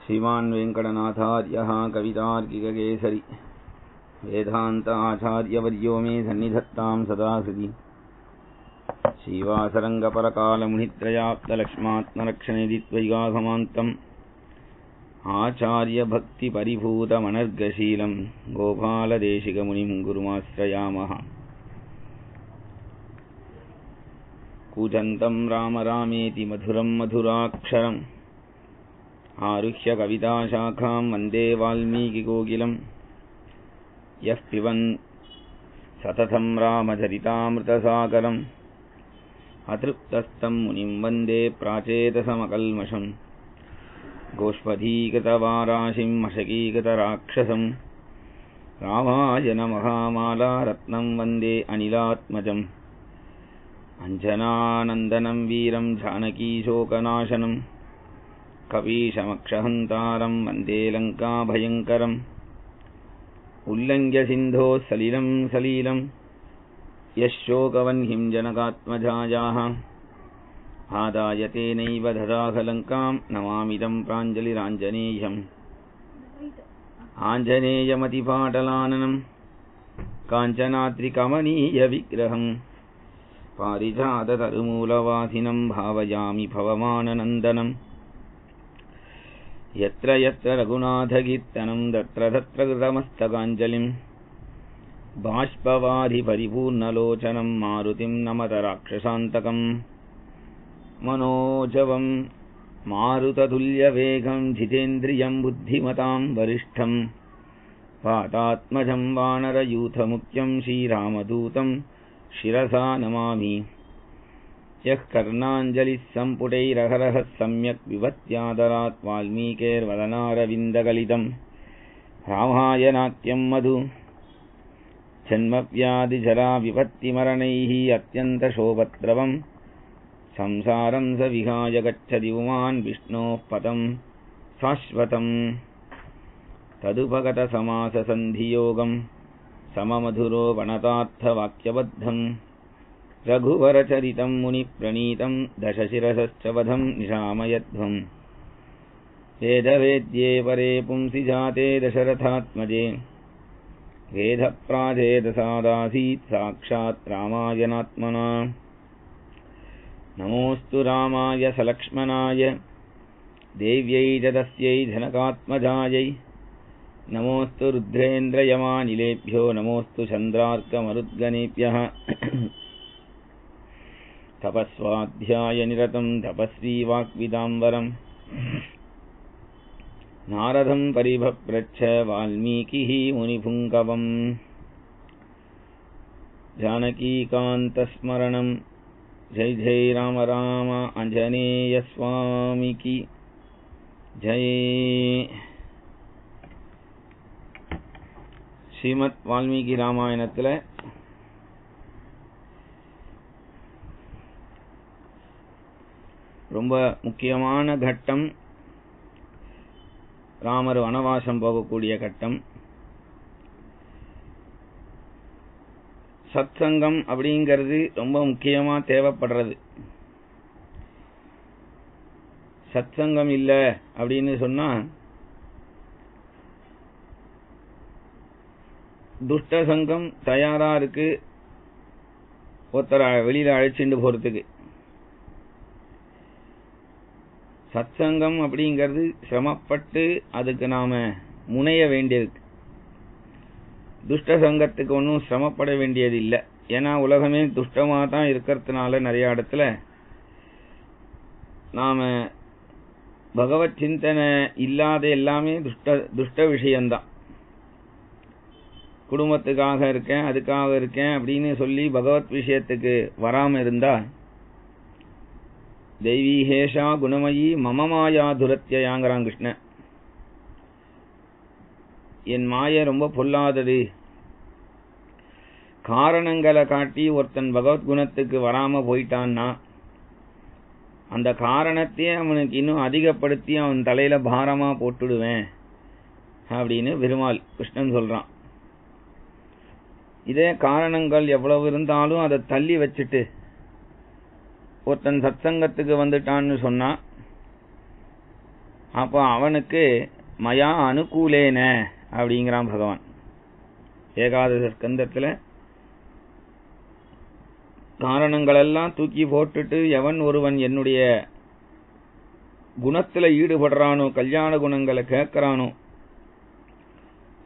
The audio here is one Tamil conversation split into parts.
श्रीमान् वेङ्कटनाथार्यः कवितार्किककेसरी वेदान्त आचार्यवर्यो मे सन्निधत्तां सदा हृदि श्रीवासरङ्गपरकालमुनित्रयाप्तलक्ष्मात्मरक्षणेदित्वैगाघमान्तम् आचार्यभक्तिपरिभूतमनर्गशीलं गोपालदेशिकमुनिं गुरुमाश्रयामः। कूजन्तं राम रामेति मधुरं मधुराक्षरम् आरुह्य कविताशाखां वन्दे वाल्मीकिकोकिलं यः पिबन् सततं रामचरितामृतसागरम् अतृप्तस्तं मुनिं वन्दे प्राचेतसमकल्मषम् गोष्पदीकृतवाराशिं मशकीकृतराक्षसं रामायणमहामाला रत्नं वन्दे अनिलात्मजम् अञ्जनानन्दनं वीरं जानकीशोकनाशनं कपीशमक्षहन्तारं वन्दे लङ्काभयङ्करम् उल्लङ्घ्य सिन्धोः सलिलं सलीलं यशोकवह्निं जनकात्मजायाः आदाय तेनैव ददाह लङ्कां नमामिदं प्राञ्जलिराञ्जनेयम् आञ्जनेयमतिपाटलाननं काञ्चनाद्रिकमनीयविग्रहं पारिजाततरुमूलवासिनं भावयामि भवमाननन्दनम् यत्र यत्र रघुनाथकीर्तनं तत्र तत्र कृतमस्तकाञ्जलिं बाष्पवारि परिपूर्णलोचनं मारुतिं नमत राक्षसान्तकम् मनोजवं मारुततुल्यवेगं जितेन्द्रियं बुद्धिमतां वरिष्ठं वातात्मजं वानरयूथमुख्यं श्रीरामदूतं शिरसा नमामि। यः कर्णाञ्जलिः सम्पुटैरहरः सम्यक् विभत्यादरात् वाल्मीकेर्वदनारविन्दगलितं रामायणाख्यं मधु जन्मव्याधिजराविपत्तिमरणैः अत्यन्तशोभद्रवं संसारं स विहाय गच्छति पुमान् विष्णोः पदं शाश्वतं तदुपगतसमाससन्धियोगं सममधुरो वणतार्थवाक्यबद्धं रघुवरचरितं मुनिप्रणीतं दशशिरसश्च वधं निशामयध्वम् वेदवेद्ये परे पुंसि जाते दशरथात्मजे वेदप्राचेदसादासीत् साक्षात् रामायणात्मना नमोऽस्तु रामाय सलक्ष्मणाय देव्यै च तस्यै जनकात्मजायै नमोऽस्तु रुद्रेन्द्रयमानिलेभ्यो नमोऽस्तु चन्द्रार्कमरुद्गणेभ्यः तपस्वाध्यायनिरतं तपस्वी वाग्विदाम्बरं नारदं परिभप्रच्छ वाल्मीकिः मुनिपुङ्गवम् जानकीकान्तस्मरणं जय जय राम राम आंजनेय स्वामी की जय। ஸ்ரீமத் வால்மீகி ராமாயணத்தில் ரொம்ப முக்கியமான கட்டம் ராமர் வனவாசம் போகக்கூடிய கட்டம். சத்சங்கம் அப்படிங்கிறது ரொம்ப முக்கியமா தேவைப்படுறது. சத்சங்கம் இல்லை அப்படின்னு சொன்னா துஷ்ட சங்கம் தயாரா இருக்கு ஒருத்தர வெளியில அழைச்சிட்டு போறதுக்கு. சத்சங்கம் அப்படிங்கிறது சிரமப்பட்டு அதுக்கு நாம முனைய வேண்டியிருக்கு. துஷ்ட சங்கத்துக்கு ஒன்றும் சிரமப்பட வேண்டியது இல்லை. ஏன்னா உலகமே துஷ்டமாக தான் இருக்கிறதுனால நிறைய இடத்துல நாம பகவத் சிந்தனை இல்லாத எல்லாமே துஷ்ட விஷயம்தான். குடும்பத்துக்காக இருக்கேன் அதுக்காக இருக்கேன் அப்படின்னு சொல்லி பகவத் விஷயத்துக்கு வராம இருந்தா தெய்வீகேஷா குணமயி மமமாயா துரத்தியாங்கிறான் கிருஷ்ணன். என் மாய ரொம்ப பொல்லாதது. காரணங்களை காட்டி ஒருத்தன் பகவத்குணத்துக்கு வராம போயிட்டான்னா அந்த காரணத்தையே அவனுக்கு இன்னும் அதிகப்படுத்தி அவன் தலையில பாரமா போட்டுடுவேன் அப்படின்னு பெருமாள் கிருஷ்ணன் சொல்றான். இதே காரணங்கள் எவ்வளவு இருந்தாலும் அதை தள்ளி வச்சுட்டு ஒருத்தன் சத்சங்கத்துக்கு வந்துட்டான்னு சொன்னா அப்போ அவனுக்கு மயா அனுகூலேன அப்படிங்கிறான் பகவான். ஏகாதச ஸ்கந்தத்துல காரணங்களெல்லாம் தூக்கி போட்டுட்டு எவன் ஒருவன் என்னுடைய குணத்துல ஈடுபடுறானோ, கல்யாண குணங்களை கேட்கிறானோ,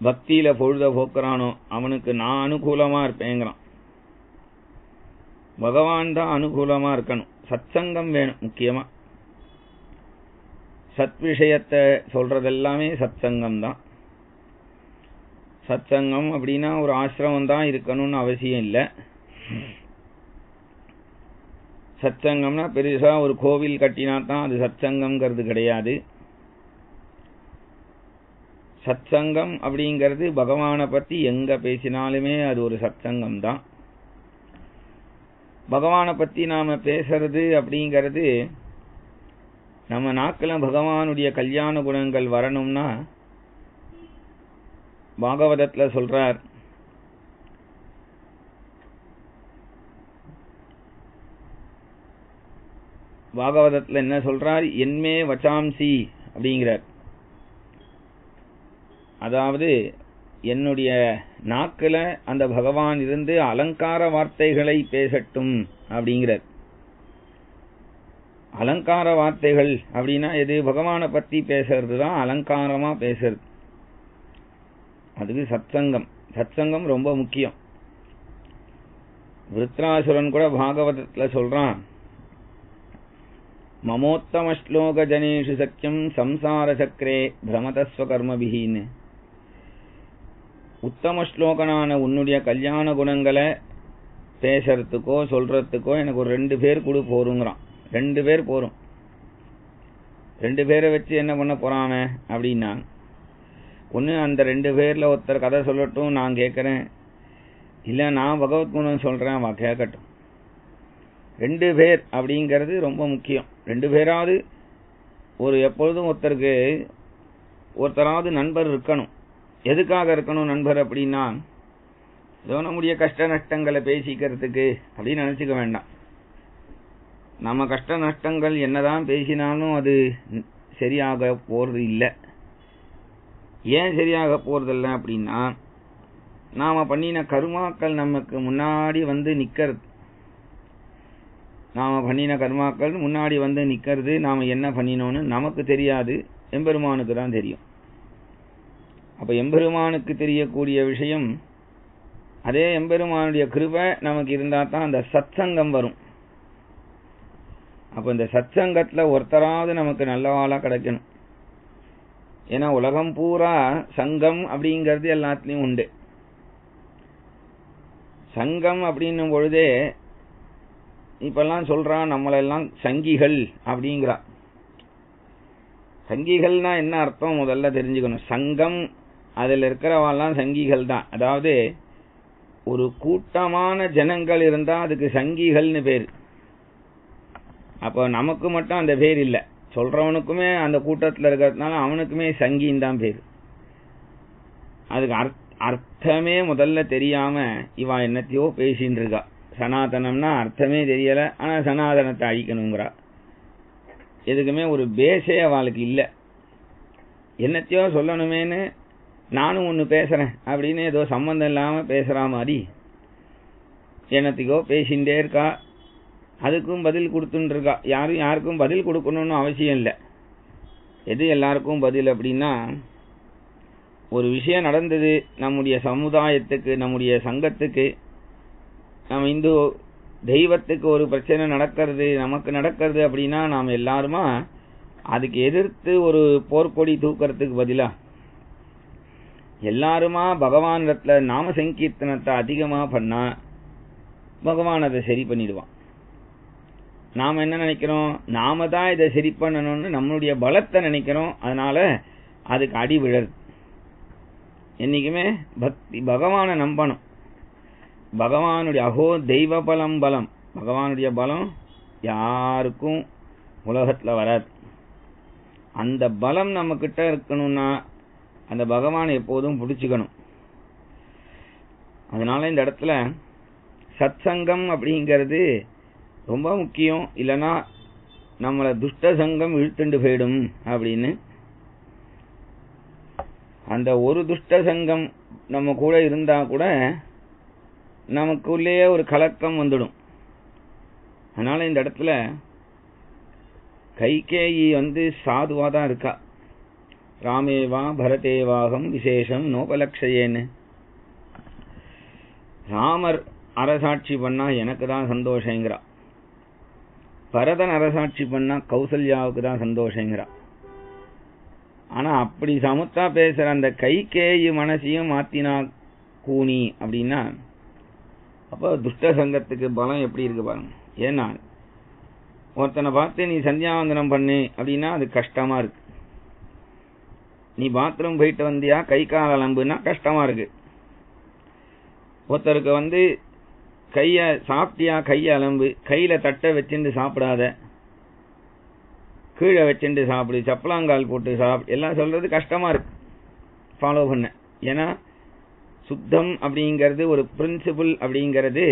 பக்தியில பொழுத போக்குறானோ, அவனுக்கு நான் அனுகூலமா இருப்பேங்கிறான். பகவான் தான் அனுகூலமா இருக்கணும். சத்சங்கம் வேணும். முக்கியமா சத் விஷயத்தை சொல்றதெல்லாமே சத்சங்கம் தான். சத்சங்கம் அப்படின்னா ஒரு ஆசிரமம் தான் இருக்கணும்னு அவசியம் இல்லை. சத்சங்கம்னா பெருசா ஒரு கோவில் கட்டினா தான் அது சத்சங்கம்ங்கிறது கிடையாது. சத்சங்கம் அப்படிங்கிறது பகவானை பத்தி எங்க பேசினாலுமே அது ஒரு சத்சங்கம் தான். பகவானை பத்தி நாம பேசுறது அப்படிங்கிறது நம்ம நாக்குல பகவானுடைய கல்யாண குணங்கள் வரணும்னா பாகவதத்துல சொல்றார், பாகவதத்துல என்ன சொல்றார், என்மே வச்சாம்சி அப்படிங்கிறார். அதாவது என்னுடைய நாக்குல அந்த பகவான் இருந்து அலங்கார வார்த்தைகளை பேசட்டும் அப்படிங்கிறார். அலங்கார வார்த்தைகள் அப்படின்னா எது? பகவானை பத்தி பேசுறது தான் அலங்காரமா பேசுறது. அதுக்கு சத்சங்கம். சத்சங்கம் ரொம்ப முக்கியம். விருத்ராசுரன் கூட பாகவதத்துல சொல்றான், மமோத்தம ஸ்லோக ஜனேஷு சக்கியம் சம்சார சக்கரே பிரமதஸ்வ கர்மபிஹின்னு. உத்தம ஸ்லோகனான உன்னுடைய கல்யாண குணங்களை பேசுறதுக்கோ சொல்றதுக்கோ எனக்கு ஒரு 2 பேர் கூட போருங்கிறான். 2 பேர் போரும். 2 பேரை வச்சு என்ன பண்ண போறாம அப்படின்னா, ஒன்று அந்த 2 பேர்ல ஒருத்தர் கதை சொல்லட்டும், நான் கேட்கறேன், இல்லை நான் பகவத் குணம் சொல்றேன், அவ கேட்கட்டும். 2 பேர் அப்படிங்கிறது ரொம்ப முக்கியம். 2 பேராவது ஒரு எப்பொழுதும் ஒருத்தராவது நண்பர் இருக்கணும். எதுக்காக இருக்கணும் நண்பர் அப்படின்னா, ஏதோ நம்முடைய கஷ்ட நஷ்டங்களை பேசிக்கிறதுக்கு அப்படின்னு நினைச்சுக்க வேண்டாம். நம்ம கஷ்ட நஷ்டங்கள் என்னதான் பேசினாலும் அது சரியாக போறது இல்லை. ஏன் சரியாக போறதில்லை அப்படின்னா, நாம பண்ணின கர்மாக்கள் நமக்கு முன்னாடி வந்து நிக்கிறது. நாம பண்ணின கர்மாக்கள் முன்னாடி வந்து நிக்கிறது. நாம என்ன பண்ணினோன்னு நமக்கு தெரியாது, எம்பெருமானுக்கு தான் தெரியும். அப்ப எம்பெருமானுக்கு தெரியக்கூடிய விஷயம், அதே எம்பெருமானுடைய கிருபை நமக்கு இருந்தா தான் அந்த சத்சங்கம் வரும். அப்ப இந்த சத்சங்கத்துல ஒருத்தராவது நமக்கு நல்லவாளா கிடைக்கணும். ஏன்னா உலகம் பூரா சங்கம் அப்படிங்கிறது எல்லாத்துலயும் உண்டு. சங்கம் அப்படின்னும் பொழுதே இப்பெல்லாம் சொல்றான், நம்மளெல்லாம் சங்கிகள் அப்படிங்கிறா. சங்கிகள்னா என்ன அர்த்தம் முதல்ல தெரிஞ்சுக்கணும். சங்கம், அதுல இருக்கிறவாள்லாம் சங்கிகள் தான். அதாவது ஒரு கூட்டமான ஜனங்கள் இருந்தா அதுக்கு சங்கிகள்னு பேர். அப்ப நமக்கு மட்டும் அந்த பேர் இல்லை, சொல்றவனுக்குமே அந்த கூட்டத்தில் இருக்கிறதுனால அவனுக்குமே சங்கின்னு தான் பேர். அதுக்கு அர்த்தமே முதல்ல தெரியாம இவா என்னத்தையோ பேசின்னு இருக்கா. சனாதனம்னா அர்த்தமே தெரியல, ஆனா சனாதனத்தை அழிக்கணுங்கிறா. எதுக்குமே ஒரு பேஸே அவளுக்கு இல்லை. என்னத்தையோ சொல்லணுமேனு நானும் ஒன்று பேசுறேன் அப்படின்னு ஏதோ சம்பந்தம் இல்லாம பேசுற மாதிரி என்னத்தையோ பேசிகிட்டே இருக்கா. அதுக்கும் பதில் கொடுத்துட்டு இருக்கா. யாருக்கும் பதில் கொடுக்கணும்னு அவசியம் இல்லை. எது எல்லாருக்கும் பதில் அப்படின்னா, ஒரு விஷயம் நடந்தது நம்முடைய சமுதாயத்துக்கு, நம்முடைய சங்கத்துக்கு, நம்ம இந்து தெய்வத்துக்கு ஒரு பிரச்சனை நடக்கிறது, நமக்கு நடக்கிறது அப்படின்னா நாம் எல்லாருமா அதுக்கு எதிர்த்து ஒரு போர்க்கொடி தூக்கிறதுக்கு பதிலா எல்லாருமா பகவானிடத்துல நாம சங்கீர்த்தனத்தை அதிகமா பண்ணா பகவான் அதை சரி பண்ணிடுவான். நாம என்ன நினைக்கிறோம், நாம தான் இதை சரி பண்ணணும்னு நம்மளுடைய பலத்தை நினைக்கிறோம். அதனால அதுக்கு அடி விழது. என்னைக்குமே பக்தி பகவானை நம்பணும். பகவானுடைய அகோ தெய்வ பலம் பலம், பகவானுடைய பலம் யாருக்கும் உலகத்துல வராது. அந்த பலம் நம்ம கிட்ட இருக்கணும்னா அந்த பகவானை எப்போதும் பிடிச்சுக்கணும். அதனால இந்த இடத்துல சத்சங்கம் அப்படிங்கிறது ரொம்ப முக்கியம். இல்லைன்னா நம்மளை துஷ்ட சங்கம் இழுத்துண்டு போயிடும் அப்படின்னு அந்த ஒரு துஷ்ட சங்கம் நம்ம கூட இருந்தா கூட நமக்குள்ளேயே ஒரு கலக்கம் வந்துடும். அதனால இந்த இடத்துல கைகேயி சாதுவா தான் இருக்கா. ராமேவா பரதேவாகம் விசேஷம் நோபலக்ஷயேன்னு. ராமர் அரசாட்சி பண்ணா எனக்கு தான் சந்தோஷங்கிறா, பரதன் அரசாட்சி பண்ணா கௌசல்யாவுக்கு தான் சந்தோஷங்கிறா. ஆனா அப்படி சமுத்தா பேசுற அந்த கைகேயி மனசையும் மாத்தினா கூனி அப்படின்னா அப்ப துஷ்ட சங்கத்துக்கு பலம் எப்படி இருக்கு பாருங்க. ஏன்னா ஒருத்தனை பார்த்து நீ சந்தியாவந்தனம் பண்ணு அப்படின்னா அது கஷ்டமா இருக்கு. நீ பாத்ரூம் போயிட்டு வந்தியா கை கால் அலம்புனா கஷ்டமா இருக்கு. ஒருத்தருக்கு கைய சாப்பிட்டியா கைய அலம்பு, கையில தட்டை வச்சுட்டு சாப்பிடாத, கீழே வச்சுட்டு சாப்பிடு, சப்பலாங்கால் போட்டு சாப்பிடு, எல்லாம் சொல்றது கஷ்டமா இருக்கு ஃபாலோ பண்ண. ஏன்னா சுத்தம் அப்படிங்கிறது ஒரு பிரின்சிபிள், அப்படிங்கிறது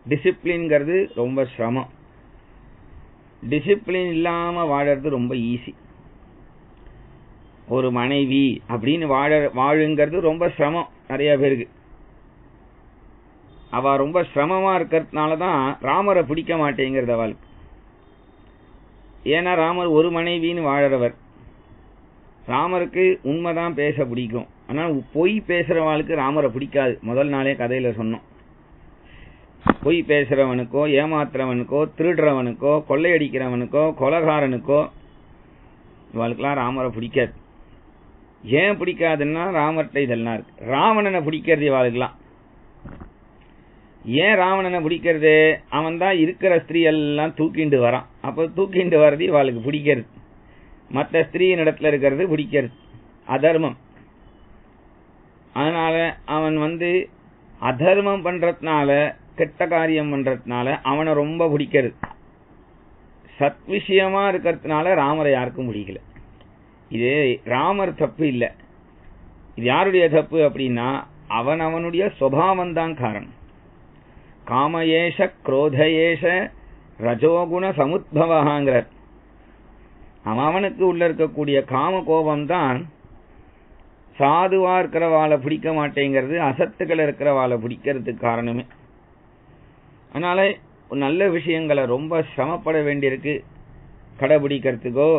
டிசிப்ளின்ங்கிறது ரொம்ப சிரமம். டிசிப்ளின் இல்லாம வாழறது ரொம்ப ஈஸி. ஒரு மனைவி அப்படின்னு வாழுங்கிறது ரொம்ப சிரமம் நிறைய பேருக்கு. அவ ரொம்ப சிரமமா இருக்கிறதுனாலதான் ராமரை பிடிக்க மாட்டேங்கிறது அவளுக்கு. ஏன்னா ராமர் ஒரு மனைவின்னு வாழறவர். ராமருக்கு உண்மைதான் பேச பிடிக்கும். ஆனா பொய் பேசுறவாளுக்கு ராமரை பிடிக்காது. முதல் நாளே கதையில சொன்னோம். பொய் பேசுறவனுக்கோ ஏமாத்துறவனுக்கோ திருடுறவனுக்கோ கொள்ளையடிக்கிறவனுக்கோ கொலகாரனுக்கோ இவளுக்கெல்லாம் ராமரை பிடிக்காது. ஏன் பிடிக்காதுன்னா ராமர்கிட்ட இதெல்லாம் இருக்கு. ராவணனை பிடிக்கிறது இவாளுக்கெல்லாம். ஏன் ராவணனை பிடிக்கிறது? அவன் தான் இருக்கிற ஸ்திரீ எல்லாம் தூக்கிண்டு வரான். அப்ப தூக்கிண்டு வர்றது இவாளுக்கு பிடிக்கிறது. மற்ற ஸ்திரீயின் இடத்துல இருக்கிறது பிடிக்கிறது, அதர்மம். அதனால அவன் அதர்மம் பண்றதுனால, கெட்ட காரியம் பண்றதுனால அவனை ரொம்ப பிடிக்கிறது. சத் விஷயமா இருக்கிறதுனால ராமரை யாருக்கும் பிடிக்கல. இது ராமர் தப்பு இல்ல. இது யாருடைய தப்பு அப்படின்னா அவனுடைய சுபாவம் தான் காரணம். காமயேஷ குரோதயேஷ ரஜோகுண சமுத்பவங்கிறார். அவனுக்கு உள்ள இருக்கக்கூடிய காம கோபம் தான் சாதுவா இருக்கிறவாளை பிடிக்க மாட்டேங்கிறது, அசத்துக்கள் இருக்கிறவாளை பிடிக்கிறதுக்கு காரணமே. அதனால நல்ல விஷயங்களை ரொம்ப சிரமப்பட வேண்டியிருக்கு கடைபிடிக்கிறதுக்கோ,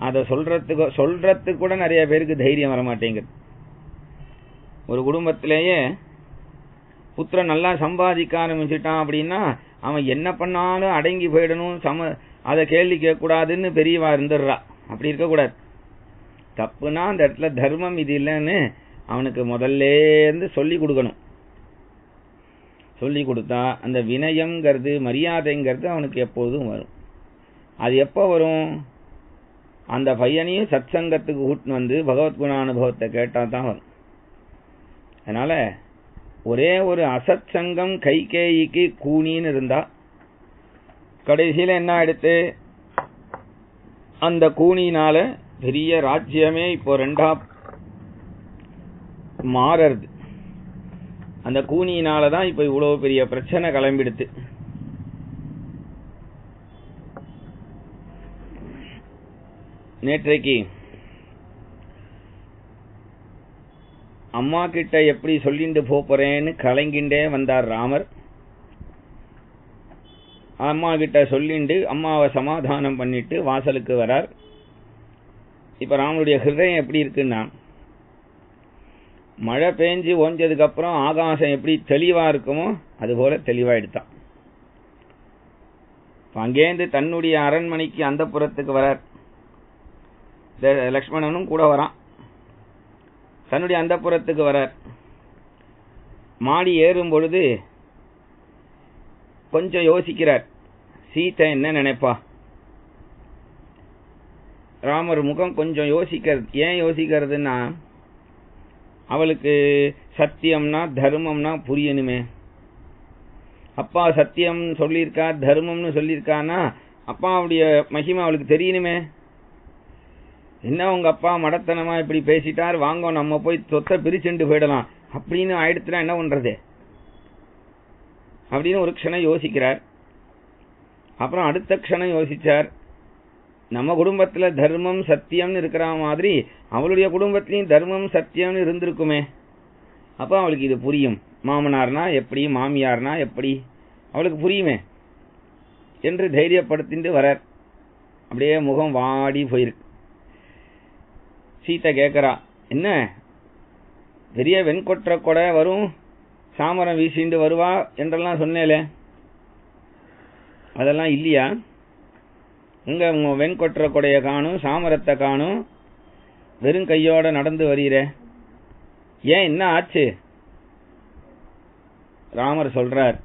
அதை சொல்றதுக்கு கூட நிறைய பேருக்கு தைரியம் வர மாட்டேங்குது. ஒரு குடும்பத்திலேயே புத்திரன் நல்லா சம்பாதிக்க ஆரம்பிச்சுட்டான் அப்படின்னா அவன் என்ன பண்ணாலும் அடங்கி போயிடணும், அதை கேள்வி கேட்க கூடாதுன்னு பெரியவா இருந்துடுறா. அப்படி இருக்கக்கூடாது. தப்புனா அந்த இடத்துல தர்மம் இது இல்லைன்னு அவனுக்கு முதல்ல இருந்து சொல்லி கொடுக்கணும். சொல்லி கொடுத்தா அந்த வினயம்ங்கிறது மரியாதைங்கிறது அவனுக்கு எப்போதும் வரும். அது எப்போ வரும்? அந்த பையனையும் சத் சங்கத்துக்கு கூட்டின்னு பகவத்குணானுபவத்தை கேட்டா தான் வரும். அதனால ஒரே ஒரு அசத் சங்கம் கைகேயிக்கு கூனின்னு இருந்தா கடைசியில என்ன ஆயிடுத்து? அந்த கூனினால பெரிய ராஜ்யமே இப்போ ரெண்டா மாறுறது. அந்த கூனியினாலதான் இப்ப இவ்வளவு பெரிய பிரச்சனை கிளம்பிடுத்து. நேற்றைக்கு அம்மா கிட்ட எப்படி சொல்லிட்டு போறேன்னு கலங்கிண்டே வந்தார் ராமர். அம்மா கிட்ட சொல்லிண்டு அம்மாவை சமாதானம் பண்ணிட்டு வாசலுக்கு வரார். இப்ப ராமனுடைய ஹிருதயம் எப்படி இருக்குன்னா, மழை பெஞ்சு ஓஞ்சதுக்கு அப்புறம் ஆகாசம் எப்படி தெளிவா இருக்குமோ அது போல தெளிவா எடுத்தான். அங்கேருந்து தன்னுடைய அரண்மனைக்கு அந்த புறத்துக்கு வரார். லக்ஷ்மணனும் கூட வரான். தன்னுடைய அந்த புறத்துக்கு வரார். மாடி ஏறும் பொழுது கொஞ்சம் யோசிக்கிறார். சீதை என்ன நினைப்பா? ராமர் முகம் கொஞ்சம் யோசிக்கிறது. ஏன் யோசிக்கிறதுன்னா, அவளுக்கு சத்தியம்னா தர்மம்னா புரியணுமே. அப்பா சத்தியம் சொல்லியிருக்கா, தர்மம்னு சொல்லியிருக்கானா அப்பாவுடைய மகிமை அவளுக்கு தெரியணுமே. என்ன உங்க அப்பா மடத்தனமா இப்படி பேசிட்டார், வாங்க நம்ம போய் சொத்தை பிரிச்சுட்டு போயிடலாம் அப்படின்னு ஆயிடுச்சுனா என்ன பண்றது அப்படின்னு ஒரு க்ஷணம் யோசிக்கிறார். அப்புறம் அடுத்த க்ஷணம் யோசிச்சார். நம்ம குடும்பத்துல தர்மம் சத்தியம்னு இருக்கிற மாதிரி அவளுடைய குடும்பத்திலையும் தர்மம் சத்தியம்னு இருந்திருக்குமே, அப்ப அவளுக்கு இது புரியும். மாமனார்னா எப்படி, மாமியார்னா எப்படி, அவளுக்கு புரியுமே என்று தைரியப்படுத்திட்டு வரார். அப்படியே முகம் வாடி போயிருக்கு. சீத்தை கேட்கறா, என்ன பெரிய வெண்கொற்ற கொடை வரும், சாமரம் வீசிண்டு வருவா என்றெல்லாம் சொன்னேலே, அதெல்லாம் இல்லையா? இங்க வெண்கொற்ற கொடைய காணும், சாமரத்தை காணும், வெறும் கையோட நடந்து வருகிற, ஏன் என்ன ஆச்சு? ராமர் சொல்றார்,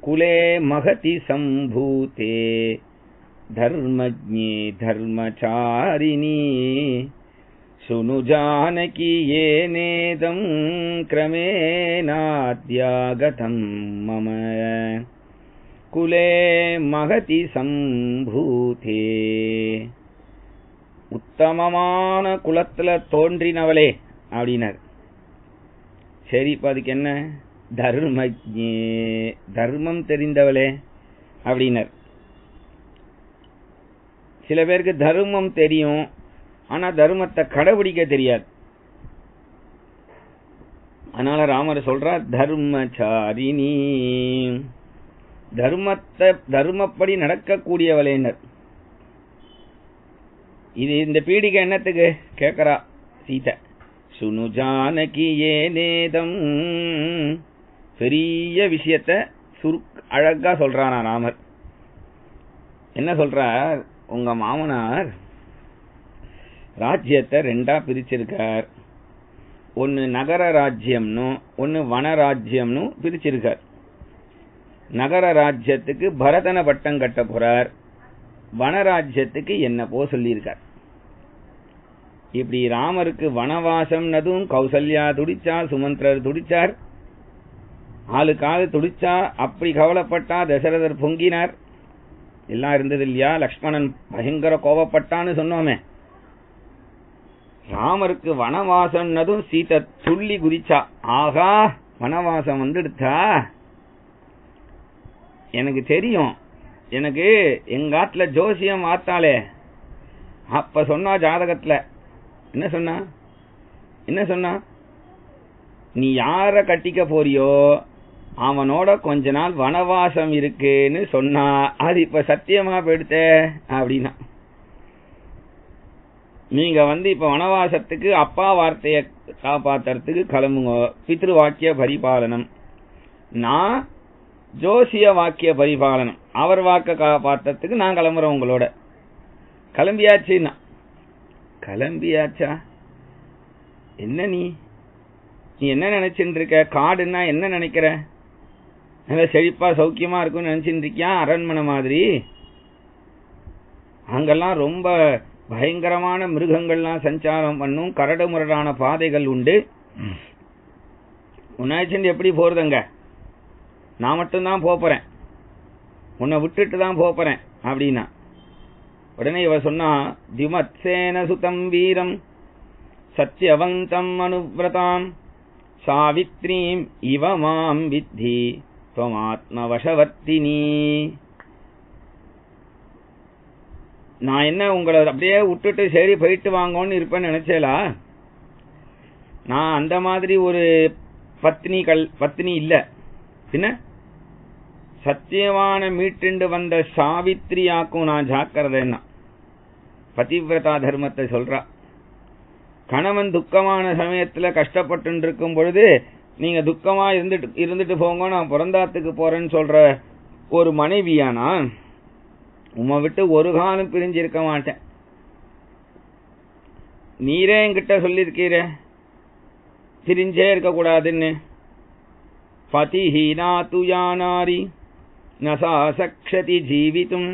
குலே மகதி சம்பூதே தர்மஜ்ஞே தர்மசாரிணி சுனு ஜானகி ஏனேதம் கிரமேணாத்யாகதம் மம குலே மகதி சம்பூதே. உத்தமமான குலத்துல தோன்றினவளே அப்படின்னார். சரி, இப்ப அதுக்கு என்ன? தர்மஜ்ஞே, தர்மம் தெரிந்தவளே அப்படின்னார். சில பேருக்கு தர்மம் தெரியும், ஆனா தர்மத்தை கடைபிடிக்க தெரியாது. அதனால ராமர் சொல்றார் தர்மசாரிணி, தர்மத்தை தர்மப்படி நடக்கக்கூடியவளேனர். இது இந்த பீடிகை என்னத்துக்கு கேட்கறா சீதை. சுனு ஜானகி ஏனேதம், பெரிய விஷயத்த அழகா சொல்றானா ராமர். என்ன சொல்றார்? உங்க மாமனார் ராஜ்யத்தை ரெண்டா பிரிச்சிருக்கார். ஒன்னு நகர ராஜ்யம்னு ஒன்னு வன ராஜ்யம்னு பிரிச்சிருக்கார். நகர ராஜ்யத்துக்கு பரதன பட்டம் கட்ட போறார், வனராஜ்யத்துக்கு என்ன போ சொல்லியிருக்கார். இப்படி ராமருக்கு வனவாசம்னதும் கௌசல்யா துடிச்சா, சுமந்திரர் துடிச்சார், ஆளுக்காக துடிச்சா. அப்படி கவலைப்பட்டா தசரதர் பொங்கினார், எல்லாம் இருந்தது இல்லையா? லக்ஷ்மணன் பயங்கர கோபப்பட்டான்னு சொன்னோமே. ராமருக்கு வனவாசம்னதும் சீதை துள்ளி குதிச்சா. ஆகா, வனவாசம் வந்துடுச்சா? எனக்கு தெரியும், எனக்கு எங்காட்டுல ஜோசியம் ஆத்தாளே அப்ப சொன்னா ஜாதகத்துல என்ன சொன்னா நீ யார கட்டிக்க போறியோ அவனோட கொஞ்ச நாள் வனவாசம் இருக்குன்னு சொன்னா, அது இப்ப சத்தியமா போயிடுத்த அப்படின்னா. நீங்க இப்ப வனவாசத்துக்கு அப்பா வார்த்தைய காப்பாத்துறதுக்கு கிளம்புங்க, பித்ரு வாக்கிய பரிபாலனம். நான் ஜோசிய வாக்கிய பரிபாலனம், அவர் வாக்க காப்பாத்துறதுக்கு நான் கிளம்புறேன் உங்களோட. கிளம்பியாச்சுன்னா, கிளம்பியாச்சா என்ன? நீ என்ன நினைச்சுட்டு இருக்க? காடுன்னா என்ன நினைக்கிற? நல்ல செழிப்பா சௌக்கியமா இருக்கும்னு நினைச்சுட்டு இருக்கியா? அரண்மனை மாதிரி அங்கெல்லாம் ரொம்ப பயங்கரமான மிருகங்கள்லாம் சஞ்சாரம் பண்ணும், கரடு முரடான பாதைகள் உண்டு. உன்னாச்சுட்டு எப்படி போறதுங்க? நான் மட்டும்தான் போறேன், உன்னை விட்டுட்டு தான் போறேன் அப்படின்னா. உடனே இவ சொன்னா, திமத்சேன சுதம் வீரம் சத்யவந்தம் அனுவ்ரதாம் சாவித்ரீம் இவ மாம் வித்தி துவமாத்ம வசவர்த்தினி. நான் என்ன உங்களை அப்படியே விட்டுட்டு சரி போயிட்டு வாங்கன்னு இருப்பேன்னு நினைச்சேலா? நான் அந்த மாதிரி ஒரு பத்னி இல்ல. பின்ன சத்தியமான மீட்டுண்டு வந்த சாவித்ரியாக்கும் நான் ஜாக்கிரதைன்னா. பதிவிரதா தர்மத்தை சொல்றா. கணவன் துக்கமான சமயத்துல கஷ்டப்பட்டு இருக்கும் பொழுது நீங்க துக்கமா இருந்துட்டு போங்க, நான் பிறந்தாத்துக்கு போறேன்னு சொல்ற ஒரு மனைவியானா உம்மை விட்டு ஒரு காலம் பிரிஞ்சிருக்க மாட்டேன். நீரே என்கிட்ட சொல்லிருக்கீர பிரிஞ்சே இருக்க கூடாதுன்னு. பதிஹீனா துயா நாரி நசா சக்ஷதி ஜீவித்தும்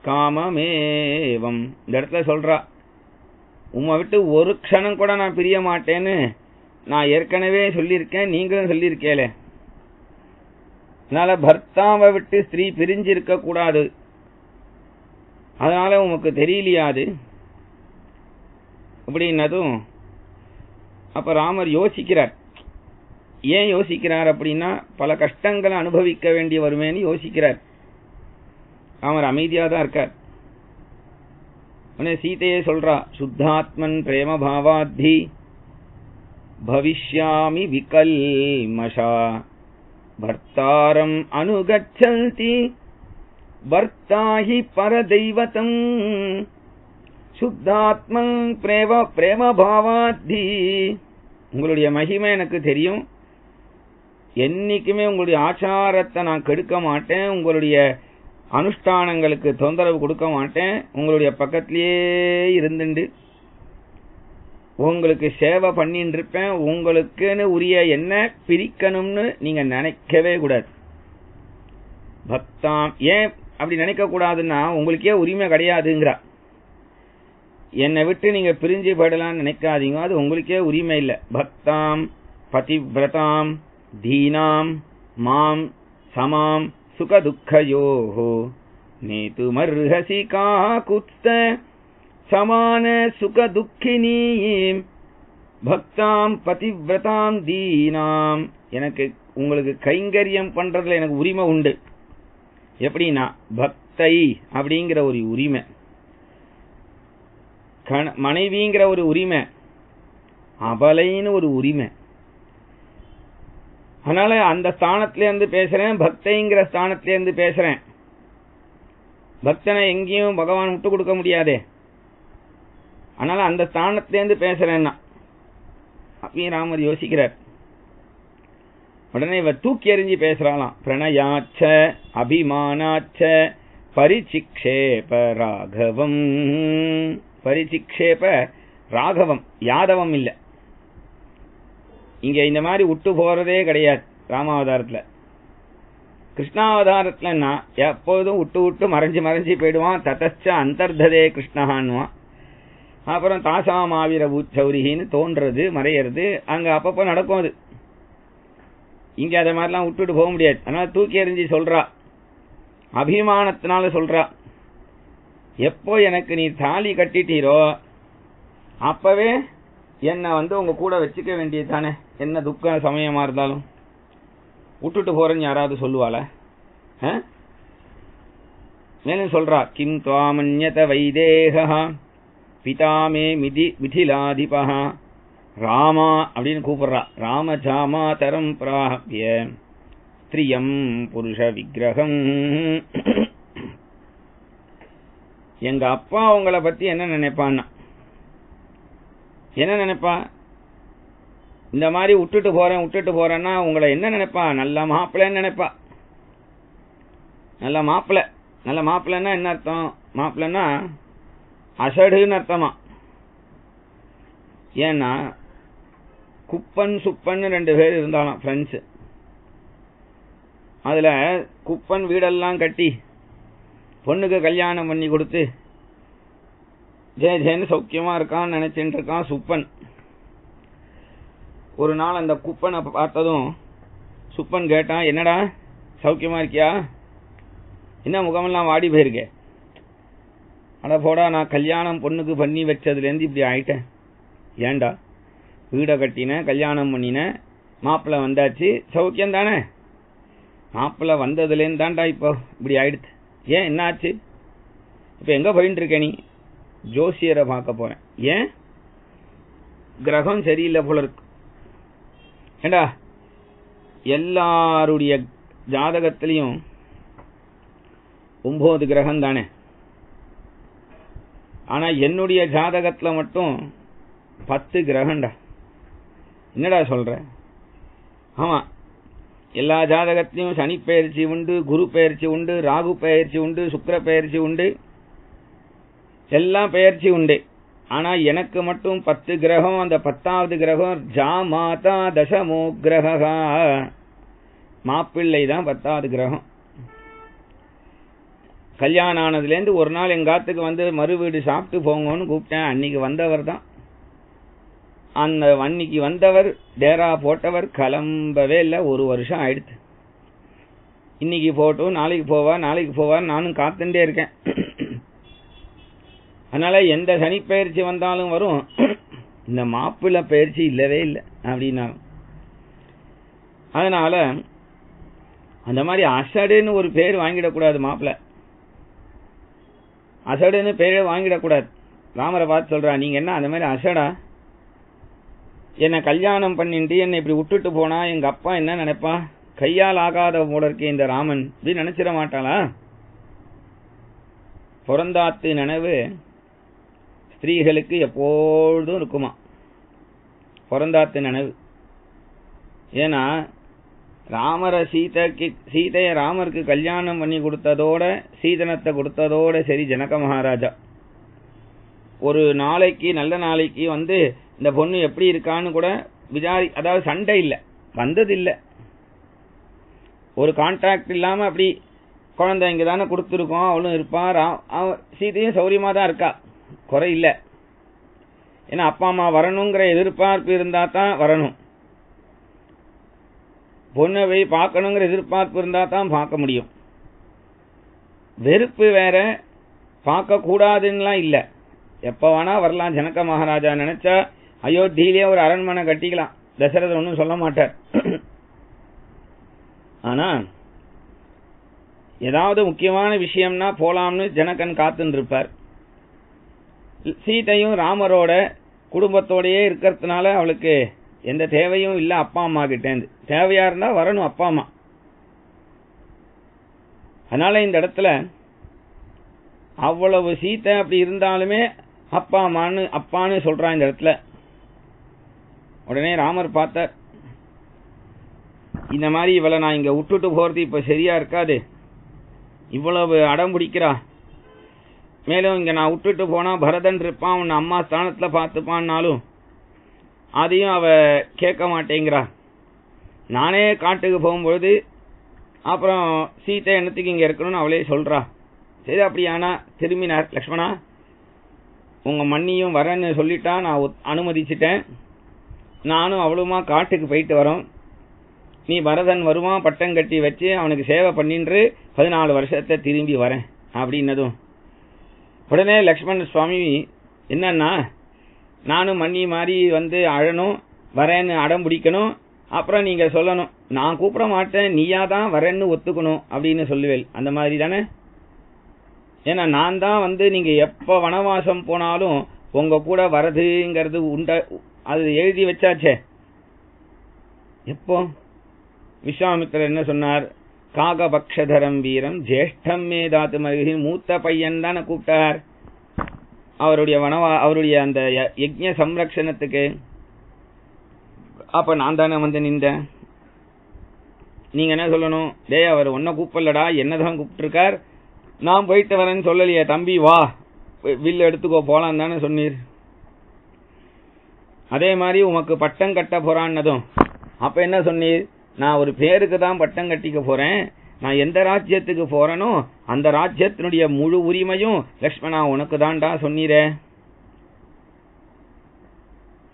காமமேவம். இந்த இடத்துல சொல்றா, உம்மை விட்டு ஒரு க்ஷணம் கூட நான் பிரிய மாட்டேன்னு நான் ஏற்கனவே சொல்லியிருக்கேன், நீங்களும் சொல்லியிருக்கேலே. அதனால பர்த்தாவை விட்டு ஸ்திரீ பிரிஞ்சிருக்க கூடாது. அதனால உமக்கு தெரியலையாது அப்படின்னதும் அப்ப ராமர் யோசிக்கிறார். ஏன் யோசிக்கிறார் அப்படின்னா, பல கஷ்டங்களை அனுபவிக்க வேண்டி வருமேன்னு யோசிக்கிறார். ராமர் அமைதியா தான் இருக்கார். உடனே சீதையே சொல்றா, சுத்தாத்மன் பிரேம பாவாத்தி பவிஷ்யாமி விகல்மஷா பர்த்தாரம் அனுகச்சந்தி பர்த்தாஹி பரதெய்வதம் சுத்தாத்மன் பிரேம பாவாத்தி. உங்களுடைய மகிமை எனக்கு தெரியும். என்னைக்குமே உங்களுடைய ஆச்சாரத்தை நான் கெடுக்க மாட்டேன், உங்களுடைய அனுஷ்டானங்களுக்கு தொந்தரவு கொடுக்க மாட்டேன், உங்களுடைய பக்கத்திலேயே இருந்துண்டு உங்களுக்கு சேவை பண்ணிட்டு இருப்பேன். உங்களுக்குன்னு உரிய என்ன பிரிக்கணும்னு நீங்க நினைக்கவே கூடாது. பக்தாம் ஏன் அப்படி நினைக்க கூடாதுன்னா, உங்களுக்கே உரிமை கிடையாதுங்கிறா. என்னை விட்டு நீங்க பிரிஞ்சு போயிடலாம்னு நினைக்காதீங்க, அது உங்களுக்கே உரிமை இல்லை. பக்தாம் பதிவிரதாம் தீனாம் மாம் சமாம் சுகதுக்கயோஹோ நேதுமர்ஹசி காகுத்ஸ சமான சுகதுக்கினீம் பக்தாம் பதிவிரதாம் தீனாம். எனக்கு உங்களுக்கு கைங்கரியம் பண்றதுல எனக்கு உரிமை உண்டு. எப்படின்னா, பக்தை அப்படிங்கிற ஒரு உரிமை, மனைவிங்கிற ஒரு உரிமை, அபலைன்னு ஒரு உரிமை. அதனால அந்த ஸ்தானத்தில இருந்து பேசுறேன், பக்தைங்கிற ஸ்தானத்தில இருந்து பேசுறேன். பக்தனை எங்கேயும் பகவான் விட்டு கொடுக்க முடியாதே, அதனால அந்த ஸ்தானத்தில இருந்து பேசுறேன்னா அப்படி ராமர் யோசிக்கிறார். உடனே இவ தூக்கி எறிஞ்சி பேசுறாளாம். பிரணயாச்ச அபிமானாச்ச பரிசிக்ஷேப ராகவம். பரிசிக்ஷேப ராகவம், யாதவம் இல்ல. இங்க இந்த மாதிரி விட்டு போறதே கிடையாது ராமாவதாரத்துல. கிருஷ்ணாவதாரத்துலன்னா எப்போதும் விட்டு விட்டு மறைஞ்சு மறைஞ்சு போயிடுவான். ததச்ச அந்தர்ததே கிருஷ்ணஹான்வான். அப்புறம் தாசாமாவீர பூச்சௌரின்னு தோன்றது மறையிறது அங்க அப்பப்போ நடக்கும். அது இங்க அதை மாதிரிலாம் விட்டுட்டு போக முடியாது. அதனால தூக்கி எறிஞ்சி சொல்றா, அபிமானத்தினால சொல்றா. எப்போ எனக்கு நீ தாலி கட்டிட்டீரோ அப்பவே என்ன உங்க கூட வச்சுக்க வேண்டியது தானே. என்ன துக்க சமயமா இருந்தாலும் விட்டுட்டு போறேன்னு யாராவது சொல்லுவாள? மேலும் சொல்றா, கிம் துவாமன்யத வைதேகா பிதாமே மிதிலாதிபா ராமா அப்படின்னு கூப்பிடுறா. ராமஜாமாதரம் பிராப்ய ஸ்திரியம் புருஷ விக்கிரகம். எங்க அப்பா உங்களை பத்தி என்ன நினைப்பான்னா, என்ன நினைப்பா? இந்த மாதிரி விட்டுட்டு போறேன்னா உங்களை என்ன நினைப்பா? நல்ல மாப்பிள்ளைன்னு நினைப்பா. நல்ல மாப்பிள்ளை. நல்ல மாப்பிள்ளைன்னா என்ன அர்த்தம்? மாப்பிள்ளைன்னா அசடுன்னு அர்த்தமா. ஏன்னா குப்பன் சுப்பன்னு 2 பேர் இருந்தாலும் ஃப்ரெண்ட்ஸ். அதுல குப்பன் வீடெல்லாம் கட்டி பொண்ணுக்கு கல்யாணம் பண்ணி கொடுத்து ஜெயன்னு சௌக்கியமா இருக்கான்னு நினைச்சுட்டு இருக்கான் சுப்பன். ஒரு நாள் அந்த குப்பனை பார்த்ததும் சுப்பன் கேட்டான், என்னடா சௌக்கியமா இருக்கியா? என்ன முகமெல்லாம் வாடி போயிருக்கே? அட போடா, நான் கல்யாணம் பொண்ணுக்கு பண்ணி வச்சதுலேருந்து இப்படி ஆயிட்டேன். ஏண்டா? வீடை கட்டின, கல்யாணம் பண்ணின, மாப்பிள்ளை வந்தாச்சு, சௌக்கியம் தானே? மாப்பிள்ளை வந்ததுலேருந்து தான்டா இப்போ இப்படி ஆயிடுச்சு. ஏன், என்ன ஆச்சு? இப்போ எங்க போயிட்டு இருக்க நீ? ஜோசியரை பார்க்க போறேன். ஏன்? கிரகம் சரியில்லை போல இருக்கு. ஏண்டா, எல்லாருடைய ஜாதகத்திலையும் 9 கிரகம் தானே. ஆனா என்னுடைய ஜாதகத்துல மட்டும் 10 கிரகம்டா. என்னடா சொல்ற? ஆமா, எல்லா ஜாதகத்திலையும் சனி பெயர்ச்சி உண்டு, குரு பெயர்ச்சி உண்டு, ராகு பெயர்ச்சி உண்டு, சுக்கிர பெயர்ச்சி உண்டு, எல்லாம் பெயர்ச்சி உண்டு. ஆனா எனக்கு மட்டும் 10 கிரகம். அந்த 10வது கிரகம் ஜாமாதா தசமோ கிரகா, மாப்பிள்ளை தான் 10வது கிரகம். கல்யாணம் ஆனதுலேருந்து ஒரு நாள் எங்காத்துக்கு வந்து மறு வீடு சாப்பிட்டு போங்கன்னு கூப்பிட்டேன். அன்னைக்கு வந்தவர் தான். அந்த அன்னைக்கு வந்தவர் டேரா போட்டவர் கிளம்பவே இல்லை. 1 வருஷம் ஆயிடுச்சு. இன்னைக்கு போட்டும் நாளைக்கு போவார் நானும் காத்துட்டே இருக்கேன். அதனால எந்த சனி பயிற்சி வந்தாலும் வரும், இந்த மாப்பிள்ளை பயிற்சி இல்லவே இல்லை அப்படின்னா. அதனால அந்த மாதிரி அசடுன்னு ஒரு பேர் வாங்கிடக்கூடாது. மாப்பிள்ளை அசடுன்னு பேரை வாங்கிடக்கூடாது. ராமரை பார்த்து சொல்றா, நீங்க என்ன அந்த மாதிரி அசடா, என்ன கல்யாணம் பண்ணிட்டு என்னை இப்படி விட்டுட்டு போனா எங்க அப்பா என்ன நினைப்பா, கையால் ஆகாத போல இருக்கே இந்த ராமன், இப்படி நினைச்சிட மாட்டாளா? பிறந்தாத்து நினைவு ஸ்திரீகளுக்கு எப்பொழுதும் இருக்குமா, பிறந்தாத்து நினைவு. ஏன்னா ராமரை சீதைய ராமருக்கு கல்யாணம் பண்ணி கொடுத்ததோட, சீதனத்தை கொடுத்ததோட சரி ஜனக மகாராஜா ஒரு நாளைக்கு நல்ல நாளைக்கு வந்து இந்த பொண்ணு எப்படி இருக்கான்னு கூட அதாவது சண்டை இல்லை, வந்தது இல்லை, ஒரு கான்டாக்ட் இல்லாம அப்படி குழந்தை இங்க தானே கொடுத்துருக்கோம், அவளும் இருப்பா, சீதையும் சௌரியமா தான் இருக்கா, குறை இல்லை. ஏன்னா அப்பா அம்மா வரணுங்கிற எதிர்பார்ப்பு இருந்தா தான் வரணும், பொண்ணை போய் பார்க்கணுங்கிற எதிர்பார்ப்பு இருந்தா தான் பார்க்க முடியும். வெறுப்பு வேற, பார்க்க கூடாதுன்னெலாம் இல்லை, எப்ப வேணா வரலாம். ஜனக மகாராஜா நினைச்சா அயோத்தியிலேயே ஒரு அரண்மனை கட்டிக்கலாம், தசரதர் ஒன்றும் சொல்ல மாட்டார். ஆனா ஏதாவது முக்கியமான விஷயம்னா போலாம்னு ஜனகன் காத்துன்னு இருப்பார். சீதையும் ராமரோட குடும்பத்தோடயே இருக்கிறதுனால அவளுக்கு எந்த தேவையும் இல்லை அப்பா அம்மா கிட்டேந்து. தேவையா இருந்தா வரணும் அப்பா அம்மா. அதனால இந்த இடத்துல அவ்வளவு சீத்தை அப்படி இருந்தாலுமே அப்பா அப்பான்னு சொல்றான் இந்த இடத்துல. உடனே ராமர் பார்த்தார், இந்த மாதிரி இவளை நான் இங்க விட்டுட்டு போறது இப்ப சரியா இருக்காது, இவ்வளவு அடம் பிடிக்கிறா, மேலும் இங்க நான் விட்டுட்டு போனா பரதன் இருப்பான், உன்னை அம்மா ஸ்தானத்துல பார்த்துப்பான்னாலும் அதையும் அவ கேட்க மாட்டேங்கிறா. நானே காட்டுக்கு போகும்பொழுது அப்புறம் சீத்தை என்னத்துக்கு இங்க இருக்கணும்னு அவளே சொல்றா. சரி அப்படியானா திரும்பினார் லக்ஷ்மணா, உங்க மண்ணியும் வரேன்னு சொல்லிட்டா, நான் அனுமதிச்சிட்டேன், நானும் அவளுமா காட்டுக்கு போயிட்டு வரோம், நீ பரதன் வருவான் பட்டம் கட்டி வச்சு அவனுக்கு சேவை பண்ணின்று 14 வருஷத்தை திரும்பி வரேன் அப்படின்னதும் உடனே லக்ஷ்மண சுவாமி என்னன்னா, நானும் மண்ணி மாதிரி வந்து அழணும், வரேன்னு அடம் பிடிக்கணும், அப்புறம் நீங்க சொல்லணும் நான் கூப்பிட மாட்டேன், நீயா தான் வரேன்னு ஒத்துக்கணும் அப்படின்னு சொல்லுவேல். அந்த மாதிரி தானே. ஏன்னா நான் தான் வந்து நீங்க எப்ப வனவாசம் போனாலும் உங்க கூட வரதுங்கிறது அது எழுதி வச்சாச்சே. எப்போ விஸ்வாமித்திரர் என்ன சொன்னார், காகபக்ஷதரம் வீரம் ஜேஷ்டம் மேதாத்து மகிழ்ச்சி, மூத்த பையன் தானே கூப்பிட்டார் அவருடைய அந்த யஜ்ஞ சம்ரக்ஷணத்துக்கு. அப்ப நான் தானே வந்து நின்றேன். நீங்க என்ன சொல்லணும், டேய் அவர் ஒன்ன கூப்பிடலடா, என்னதான் கூப்பிட்டு இருக்கார், நான் போயிட்டு வரேன்னு சொல்லலையே, தம்பி வா வில்லு எடுத்துக்கோ போலாம் தானே சொன்னீர். அதே மாதிரி உமக்கு பட்டம் கட்ட போறான்னதும் அப்ப என்ன சொன்னீர், நான் ஒரு பேருக்கு தான் பட்டம் கட்டிக்க போறேன், நான் எந்த ராஜ்யத்துக்கு போறேனோ அந்த ராஜ்யத்தினுடைய முழு உரிமையும் லக்ஷ்மணா உனக்கு தான்டா சொன்னீரே.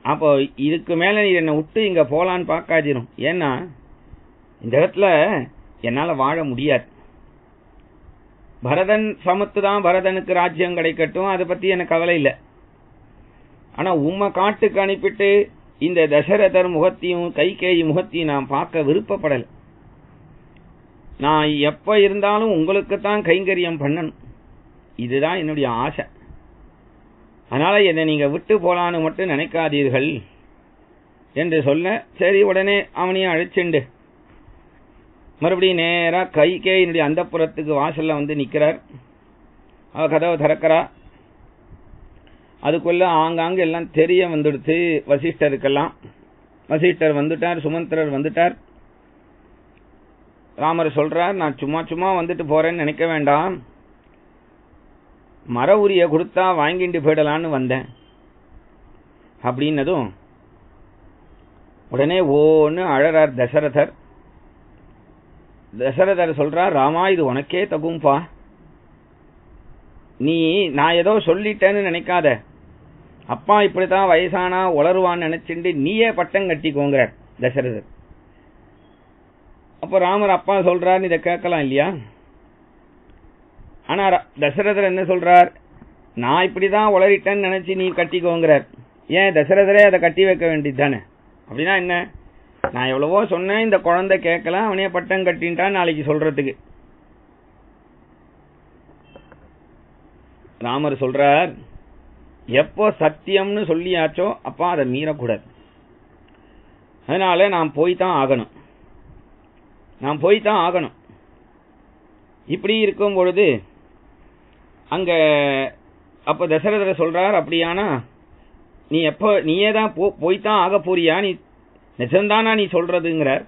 அப்போ இதுக்கு மேல நீ என்னை விட்டு இங்க போலான்னு பார்க்காதிரும். ஏன்னா இந்த இடத்துல என்னால வாழ முடியாது. பரதன் சமத்து தான், பரதனுக்கு ராஜ்யம் கிடைக்கட்டும், அதை பத்தி எனக்கு கவலை இல்லை. ஆனா உம்மை காட்டுக்கு அனுப்பிட்டு இந்த தசரதர் முகத்தையும் கைகேயி முகத்தையும் நான் பார்க்க விருப்பப்படல. நான் எப்ப இருந்தாலும் உங்களுக்குத்தான் கைங்கரியம் பண்ணணும், இதுதான் என்னுடைய ஆசை. அதனால என்னை நீங்க விட்டு போலான்னு மட்டும் நினைக்காதீர்கள் என்று சொல்ல, சரி உடனே அவனையும் அழைச்சுண்டு மறுபடியும் நேரா கைகேயினுடைய அந்தப்புறத்துக்கு வாசல்ல வந்து நிக்கிறார். அவ கதவை திறக்கிறா. அதுக்குள்ள ஆங்காங்க எல்லாம் தெரிய வந்துடுத்து வசிஷ்டருக்கெல்லாம். வசிஷ்டர் வந்துட்டார், சுமந்திரர் வந்துட்டார். ராமர் சொல்றார், நான் சும்மா சும்மா வந்துட்டு போறேன்னு நினைக்க வேண்டாம், மர உரிய கொடுத்தா வாங்கிட்டு போயிடலான்னு வந்தேன் அப்படின்னதும் உடனே ஓன்னு அழறார் தசரதர். தசரதர் சொல்றார், ராமா இது உனக்கே தகும்பா, நீ நான் ஏதோ சொல்லிட்டேன்னு நினைக்காத, அப்பா இப்படித்தான் வயசானா உளருவான்னு நினைச்சுட்டு நீயே பட்டம் கட்டிக்கோங்கிறார் தசரதர். அப்ப ராமர் அப்பா சொல்றார், இதை கேட்கலாம் இல்லையா. ஆனா தசரதர் என்ன சொல்றார், நான் இப்படிதான் உளறிட்டேன்னு நினைச்சு நீ கட்டிக்கோங்கிறார். ஏன் தசரதரே அதை கட்டி வைக்க வேண்டியது தானே. அப்படின்னா என்ன, நான் எவ்வளவோ சொன்னேன், இந்த குழந்தை கேட்கலாம், அவனே பட்டம் கட்டின்ட்டான் நாளைக்கு சொல்றதுக்கு. ராமர் சொல்றார், எப்போ சத்தியம்னு சொல்லியாச்சோ அப்ப அதை மீறக்கூடாது. அதனால நான் போய்தான் ஆகணும். இப்படி இருக்கும் பொழுது அங்க அப்ப தசரதர் சொல்றார், அப்படியானா நீயே தான் போய்தான் ஆக போறியா, நீ நிஜம்தானா நீ சொல்றதுங்கிறார்.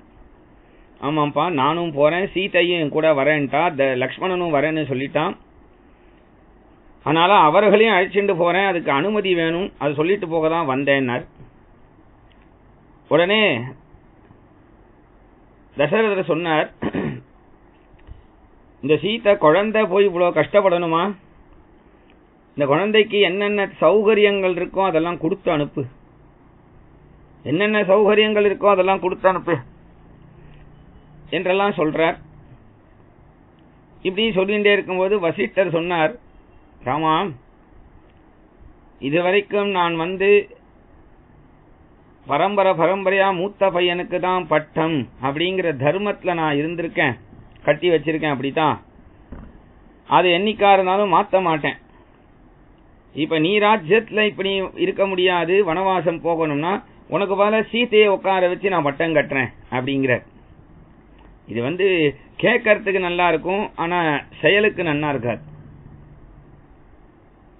ஆமாப்பா நானும் போறேன், சீதையும் கூட வரேன்ட்டா, லக்ஷ்மணனும் வரேன்னு சொல்லிட்டான். அதனால அவர்களையும் அழைச்சிட்டு போறேன், அதுக்கு அனுமதி வேணும், அது சொல்லிட்டு போக தான் வந்தேன்னார். உடனே தசரதர் சொன்னார், இந்த சீதை குழந்தை போய் இவ்வளவு கஷ்டப்படணுமா? இந்த குழந்தைக்கு என்னென்ன சௌகரியங்கள் இருக்கோ அதெல்லாம் கொடுத்து அனுப்பு, என்னென்ன சௌகரியங்கள் இருக்கோ அதெல்லாம் கொடுத்து அனுப்பு என்றெல்லாம் சொல்றார். இப்படி சொல்லிட்டே இருக்கும்போது வசிஷ்டர் சொன்னார், ராமா, இதுவரைக்கும் நான் பரம்பரையா மூத்த பையனுக்கு தான் பட்டம் அப்படிங்கிற தர்மத்துல நான் இருந்திருக்கேன், கட்டி வச்சிருக்கேன். அப்படித்தான் அது என்னைக்கா இருந்தாலும் மாத்த மாட்டேன். இப்ப நீ ராஜ்யத்துல இப்படி இருக்க முடியாது, வனவாசம் போகணும்னா உனக்கு பல சீதையை உட்கார வச்சு நான் பட்டம் கட்டுறேன் அப்படிங்கிற. இது கேட்கறதுக்கு நல்லா இருக்கும், ஆனா செயலுக்கு நல்லா இருக்காது.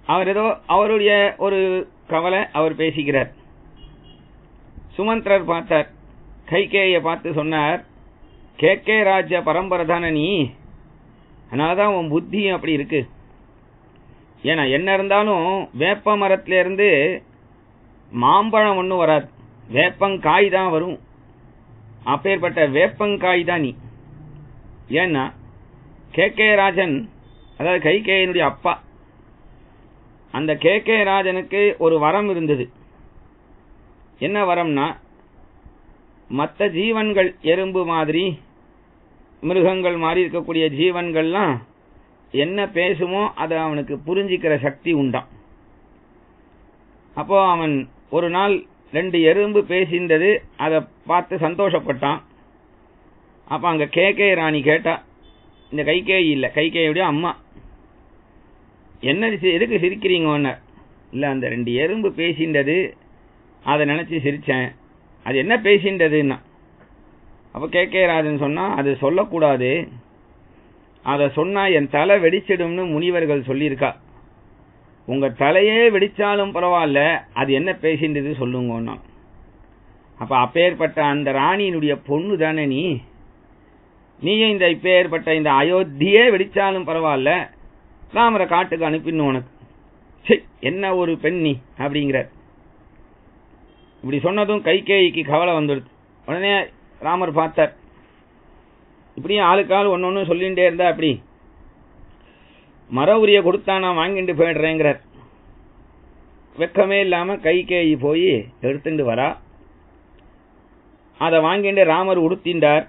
அவர் ஏதோ அவருடைய ஒரு கவலை அவர் பேசிக்கிறார். சுமந்திரர் பார்த்தார், கைகேயை பார்த்து சொன்னார், கேக்கே ராஜ்ய பரம்பரை தானே நீ, அதனாலதான் உன் புத்தி அப்படி இருக்கு. ஏன்னா என்ன இருந்தாலும் வேப்ப மரத்துல இருந்து மாம்பழம் ஒன்னும் வராது, வேப்பங்காய் தான் வரும். அப்பேற்பட்ட வேப்பங்காய் தான் நீ. ஏன்னா கேகே ராஜன், அதாவது கைகேயனுடைய அப்பா, அந்த கேகே ராஜனுக்கு ஒரு வரம் இருந்தது. என்ன வரம்னா, மற்ற ஜீவன்கள் எறும்பு மாதிரி மிருகங்கள் மாதிரி இருக்கக்கூடிய ஜீவன்கள்லாம் என்ன பேசுமோ அதை அவனுக்கு புரிஞ்சிக்கிற சக்தி உண்டாம். அப்போ அவன் ஒரு நாள் 2 எறும்பு பேசின்றது, அதை பார்த்து சந்தோஷப்பட்டான். அப்ப அங்க கேகே ராணி கேட்டா, இந்த கைகேயி இல்ல, கைகேயுடைய அம்மா, என்ன எதுக்கு சிரிக்கிறீங்க? இல்ல அந்த 2 எறும்பு பேசின்றது, அதை நினைச்சு சிரிச்சேன், அது என்ன பேசின்றதுன்னா. அப்ப கேகே ராஜன் சொன்னா, அது சொல்லக்கூடாது, அத சொன்னா என் தலை வெடிச்சிடும்னு முனிவர்கள் சொல்லியிருக்கா. உங்க தலையே வெடிச்சாலும் பரவாயில்ல, அது என்ன பேசின்றது சொல்லுங்கன்னா. அப்ப அப்பேற்பட்ட அந்த ராணியினுடைய பொண்ணு தானே நீயும் இந்த இப்பேற்பட்ட இந்த அயோத்தியே வெடிச்சாலும் பரவாயில்ல, ராமரை காட்டுக்கு அனுப்பிடணும் உனக்கு. என்ன ஒரு பெண்ணி அப்படிங்கிற. இப்படி சொன்னதும் கைகேயிக்கு கவலை வந்துடுது. உடனே ராமர் பார்த்தார், இப்படியே ஆளுக்கால் ஒன்னொன்னு சொல்லிட்டே இருந்தா அப்படி மர உரிய கொடுத்தா நான் வாங்கிட்டு போயிடுறேங்கிறார். வெக்கமே இல்லாம கைகேயி போய் எடுத்துட்டு வரா. அதை வாங்கிட்டு ராமர் உடுத்தின்றார்.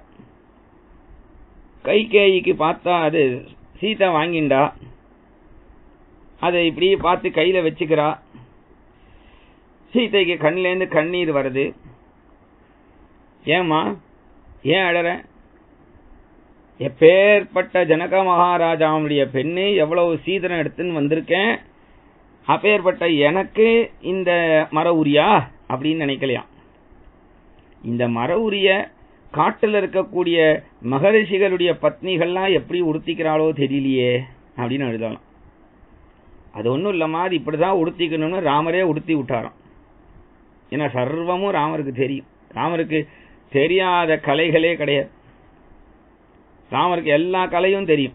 கைகேயிக்கு பார்த்தா அது சீதா வாங்கிண்டா. அதை இப்படி பார்த்து கையில வச்சுக்கிறா. சீதைக்கு கண்ணிலேருந்து கண்ணீர் வருது. ஏமா ஏன் அழற? எப்பேற்பட்ட ஜனக மகாராஜாவுடைய பெண்ணு, எவ்வளவு சீதனம் எடுத்துன்னு வந்திருக்கேன், அப்பேற்பட்ட எனக்கு இந்த மர உரியா அப்படின்னு நினைக்கலையாம். இந்த மர உரிய காட்டுல இருக்கக்கூடிய மகரிஷிகளுடைய பத்னிகள்லாம் எப்படி உடுத்திக்கிறாளோ தெரியலையே அப்படின்னு எழுதலாம். அது ஒன்றும் இல்லம்மா, அது இப்படிதான் உடுத்திக்கணும்னு ராமரே உடுத்தி விட்டாராம். ஏன்னா சர்வமும் ராமருக்கு தெரியும். ராமருக்கு தெரியாத கலைகளே கிடையாது. ராமருக்கு எல்லா கலையும் தெரியும்.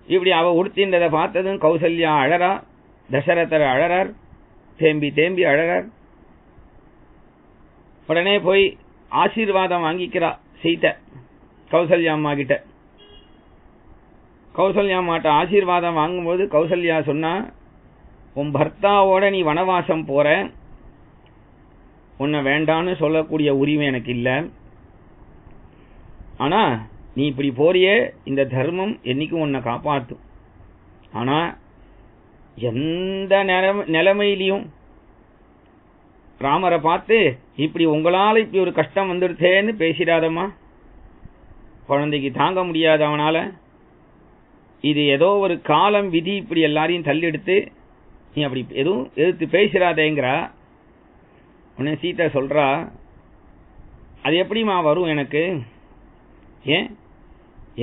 இப்படி அவ உடுத்தின்றதை பார்த்ததும் கௌசல்யா அழறா, தசரதர் அழறார், தேம்பி தேம்பி அழறார். உடனே போய் ஆசீர்வாதம் வாங்கிக்கிறா சீதை கௌசல்யா அம்மா கிட்ட. கௌசல்யா அம்மாட்ட ஆசீர்வாதம் வாங்கும்போது கௌசல்யா சொன்னா, உன் பர்த்தாவோட நீ வனவாசம் போற, உன்னை வேண்டான்னு சொல்லக்கூடிய உரிமை எனக்கு இல்லை. ஆனா நீ இப்படி போறியே, இந்த தர்மம் என்னைக்கும் உன்னை காப்பாற்றும். ஆனா எந்த நிலைமையிலையும் ராமரை பார்த்து இப்படி உங்களால இப்படி ஒரு கஷ்டம் வந்துடுச்சேன்னு பேசிடாதம்மா. குழந்தைக்கு தாங்க முடியாது அவனால. இது ஏதோ ஒரு காலம் விதி இப்படி எல்லாரையும் தள்ளெடுத்து நீ அப்படி எதுவும் எதிர்த்து பேசிடாதேங்கிறா. உடனே சீதை சொல்றா, அது எப்படிமா வரும் எனக்கு? ஏன்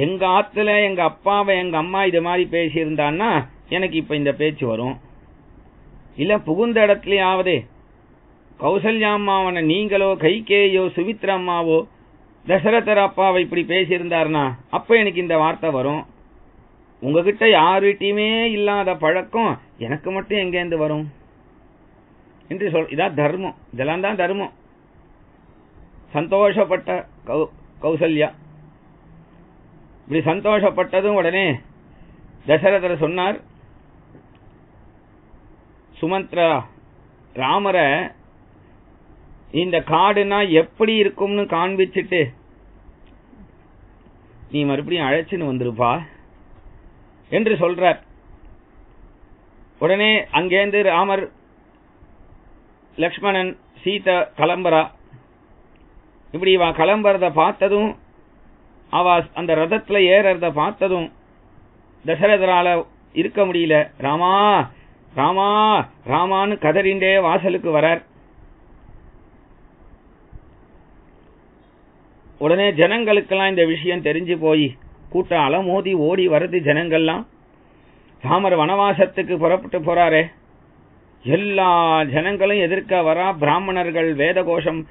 எங்க ஆத்துல எங்க அப்பாவை எங்க அம்மா இது மாதிரி பேசியிருந்தான்னா எனக்கு இப்ப இந்த பேச்சு வரும். இல்ல புகுந்த இடத்துலயாவது கௌசல்யா அம்மாவன நீங்களோ கைகேயோ சுமித்ரா அம்மாவோ தசரதர் அப்பாவை இப்படி பேசியிருந்தாருனா அப்ப எனக்கு இந்த வார்த்தை வரும். உங்ககிட்ட யார்கிட்டயுமே இல்லாத பழக்கம் எனக்கு மட்டும் எங்கேருந்து வரும் என்று இதான் தர்மம். இதெல்லாம் தான் தர்மம். சந்தோஷப்பட்ட கௌசல்யா இப்படி சந்தோஷப்பட்டதும் உடனே தசரதர் சொன்னார், சுமந்த்ரா ராமரை இந்த காடுனா எப்படி இருக்கும்னு காண்பிச்சுட்டு நீ மறுபடியும் அழைச்சுன்னு வந்துருப்பா என்று சொல்றார். உடனே அங்கேருந்து ராமர், லக்ஷ்மணன், சீதா கிளம்புறா. இப்படி இவ கிளம்புறத பார்த்ததும், அவ அந்த ரதத்துல ஏறத பார்த்ததும் தசரதரால இருக்க முடியல. ராமா ராமா ராமான்னு கதறிண்டே வாசலுக்கு வரார். உடனே ஜனங்களுக்கெல்லாம் இந்த விஷயம் தெரிஞ்சு போய் கூட்டம் அலமோதி ஓடி வருது. ஜனங்கள்லாம் ராமர் வனவாசத்துக்கு புறப்பட்டு போறாரே, எல்லா ஜனங்களும் எதிர்க்க வரா. பிராமணர்கள், வேத கோஷம்,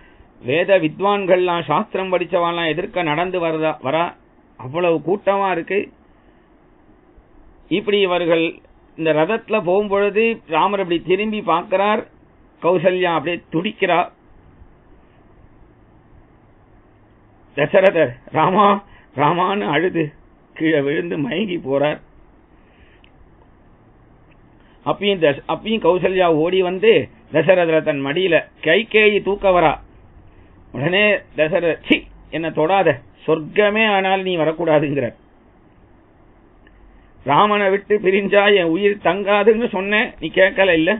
வேத வித்வான்கள்லாம், சாஸ்திரம் படிச்சவான்லாம் எதிர்க்க நடந்து வரா. அவ்வளவு கூட்டமா இருக்கு. இப்படி இவர்கள் இந்த ரதத்துல போகும்பொழுது ராமர் இப்படி திரும்பி பார்க்கிறார். கௌசல்யா அப்படியே துடிக்கிறா. தசரதர் ராமா ராமான்னு அழுது கீழே விழுந்து மயங்கி போறார். அப்பயும் கௌசல்யா ஓடி வந்து தசரதர் தன் மடியில கைகேயி தூக்க வரா. உடனே தசரதர், சி என்ன தொடாத, சொர்க்கமே ஆனால் நீ வரக்கூடாதுங்கிறார். ராமனை விட்டு பிரிஞ்சா என் உயிர் தங்காதுன்னு சொன்ன, நீ கேட்கல இல்ல,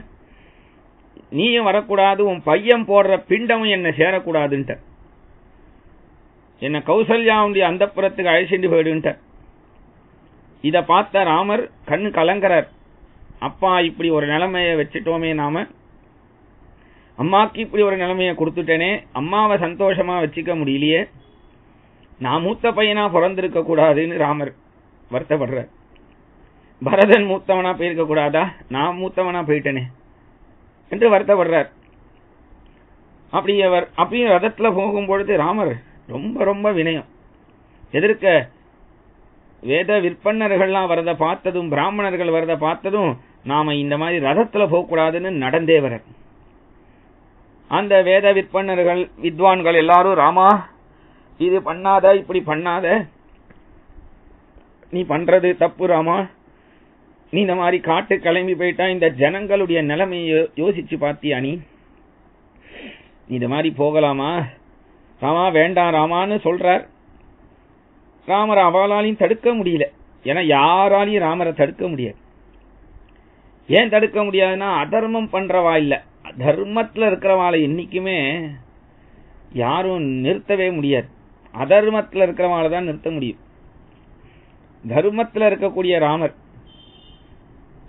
நீயும் வரக்கூடாது, உன் பையன் போடுற பிண்டமும் என்ன சேரக்கூடாதுன்ட்ட, என்ன கௌசல்யாவுடைய அந்தப்புறத்துக்கு அழைச்சிட்டு போயிடுன்ட்ட. இத பார்த்த ராமர் கண்ணு கலங்கறார். அப்பா இப்படி ஒரு நிலைமைய வச்சுட்டோமே, நாம அம்மாக்கு இப்படி ஒரு நிலைமைய கொடுத்துட்டேனே, அம்மாவை சந்தோஷமா வச்சுக்க முடியலையே, நான் மூத்த பையனா பிறந்திருக்க கூடாதுன்னு ராமர் வருத்தப்படுறார். பரதன் மூத்தவனா போயிருக்க கூடாதா, நான் மூத்தவனா போயிட்டேனே என்று வருத்தப்படுறார். அப்படி அவர் அப்பயும் ரதத்துல போகும்பொழுது ராமர் ரொம்ப ரொம்ப வினயம். எதிர்க்க வேத விற்பன்னர்கள்லாம் வரத பார்த்ததும், பிராமணர்கள் வரத பார்த்ததும், நாம இந்த மாதிரி ரதத்துல போகக்கூடாதுன்னு நடந்தே வர. அந்த வேத விற்பன்னர்கள், வித்வான்கள் எல்லாரும், ராமா இது பண்ணாத, இப்படி பண்ணாத, நீ பண்றது தப்பு ராமா, நீ இந்த மாதிரி காட்டு கிளம்பி போயிட்டா இந்த ஜனங்களுடைய நிலைமையை யோசிச்சு பார்த்தியா, நீ இந்த மாதிரி போகலாமா ராமா, வேண்டாம் ராமான்னு சொல்றார். ராமர் அவளாலையும் தடுக்க முடியல. ஏன்னா யாராலையும் ராமரை தடுக்க முடியாது. ஏன் தடுக்க முடியாதுன்னா, அதர்மம் பண்றவா இல்ல, தர்மத்துல இருக்கிறவாளை என்னைக்குமே யாரும் நிறுத்தவே முடியாது. அதர்மத்துல இருக்கிறவாளை தான் நிறுத்த முடியும். தர்மத்துல இருக்கக்கூடிய ராமர்,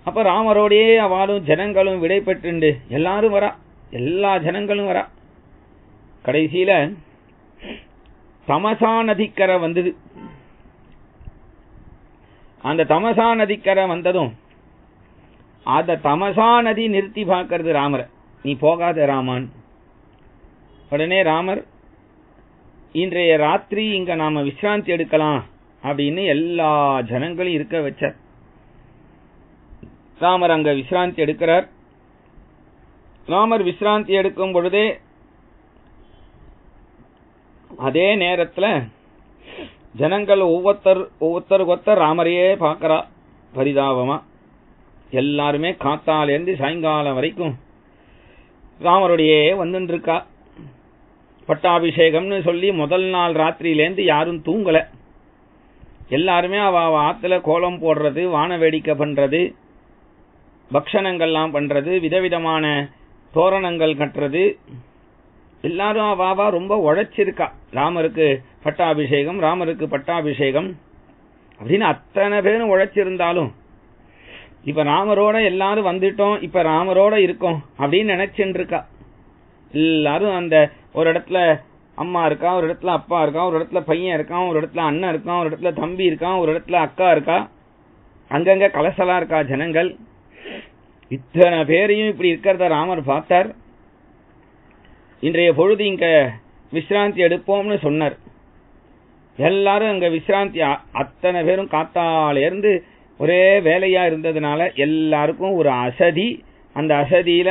அப்ப ராமரோடையே அவளும் ஜனங்களும் விடை பெற்று எல்லாரும் வரா, எல்லா ஜனங்களும் வரா. கடைசியில தமசா நதிக்கரை வந்தது. அந்த தமசா நதிக்கரை வந்ததும் அந்த தமசா நதி நிறுத்தி பார்க்கறது ராமரை, நீ போகாத ராமான். உடனே ராமர், இன்றைய ராத்திரி இங்க நாம விசிராந்தி எடுக்கலாம் அப்படின்னு எல்லா ஜனங்களையும் இருக்க வச்சார். ராமர் அங்க விசிராந்தி எடுக்கிறார். ராமர் விசிராந்தி எடுக்கும் பொழுதே அதே நேரத்துல ஜனங்கள் ஒவ்வொருத்தருக்கு ராமரையே பார்க்கறா பரிதாபமா. எல்லாருமே காத்தாலேருந்து சாயங்காலம் வரைக்கும் ராமருடைய வந்துட்டு இருக்கா. பட்டாபிஷேகம்னு சொல்லி முதல் நாள் ராத்திரியிலேருந்து யாரும் தூங்கல. எல்லாருமே அவ ஆத்துல கோலம் போடுறது, வான வேடிக்கை பண்றது, பக்ஷணங்கள்லாம் பண்றது, விதவிதமான தோரணங்கள் கட்டுறது, எல்லாரும் அவாவா ரொம்ப உழைச்சிருக்கா. ராமருக்கு பட்டாபிஷேகம், ராமருக்கு பட்டாபிஷேகம் அப்படின்னு அத்தனை பேரும் உழைச்சிருந்தாலும் இப்ப ராமரோட எல்லாரும் வந்துட்டோம், இப்ப ராமரோட இருக்கோம் அப்படின்னு நினைச்சுட்டு இருக்கா. எல்லாரும் அந்த ஒரு இடத்துல அம்மா இருக்கா, ஒரு இடத்துல அப்பா இருக்கான், ஒரு இடத்துல பையன் இருக்கான், ஒரு இடத்துல அண்ணன் இருக்கான், ஒரு இடத்துல தம்பி இருக்கான், ஒரு இடத்துல அக்கா இருக்கா, அங்கங்க கலசலா இருக்கா ஜனங்கள். இத்தனை பேரையும் இப்படி இருக்கிறத ராமர் பார்த்தார். இன்றைய பொழுது இங்க விசிராந்தி எடுப்போம்னு சொன்னார். எல்லாரும் அங்க விசிராந்தி, அத்தனை பேரும் காத்தால இருந்து ஒரே வேலையா இருந்ததுனால எல்லாருக்கும் ஒரு அசதி. அந்த அசதியில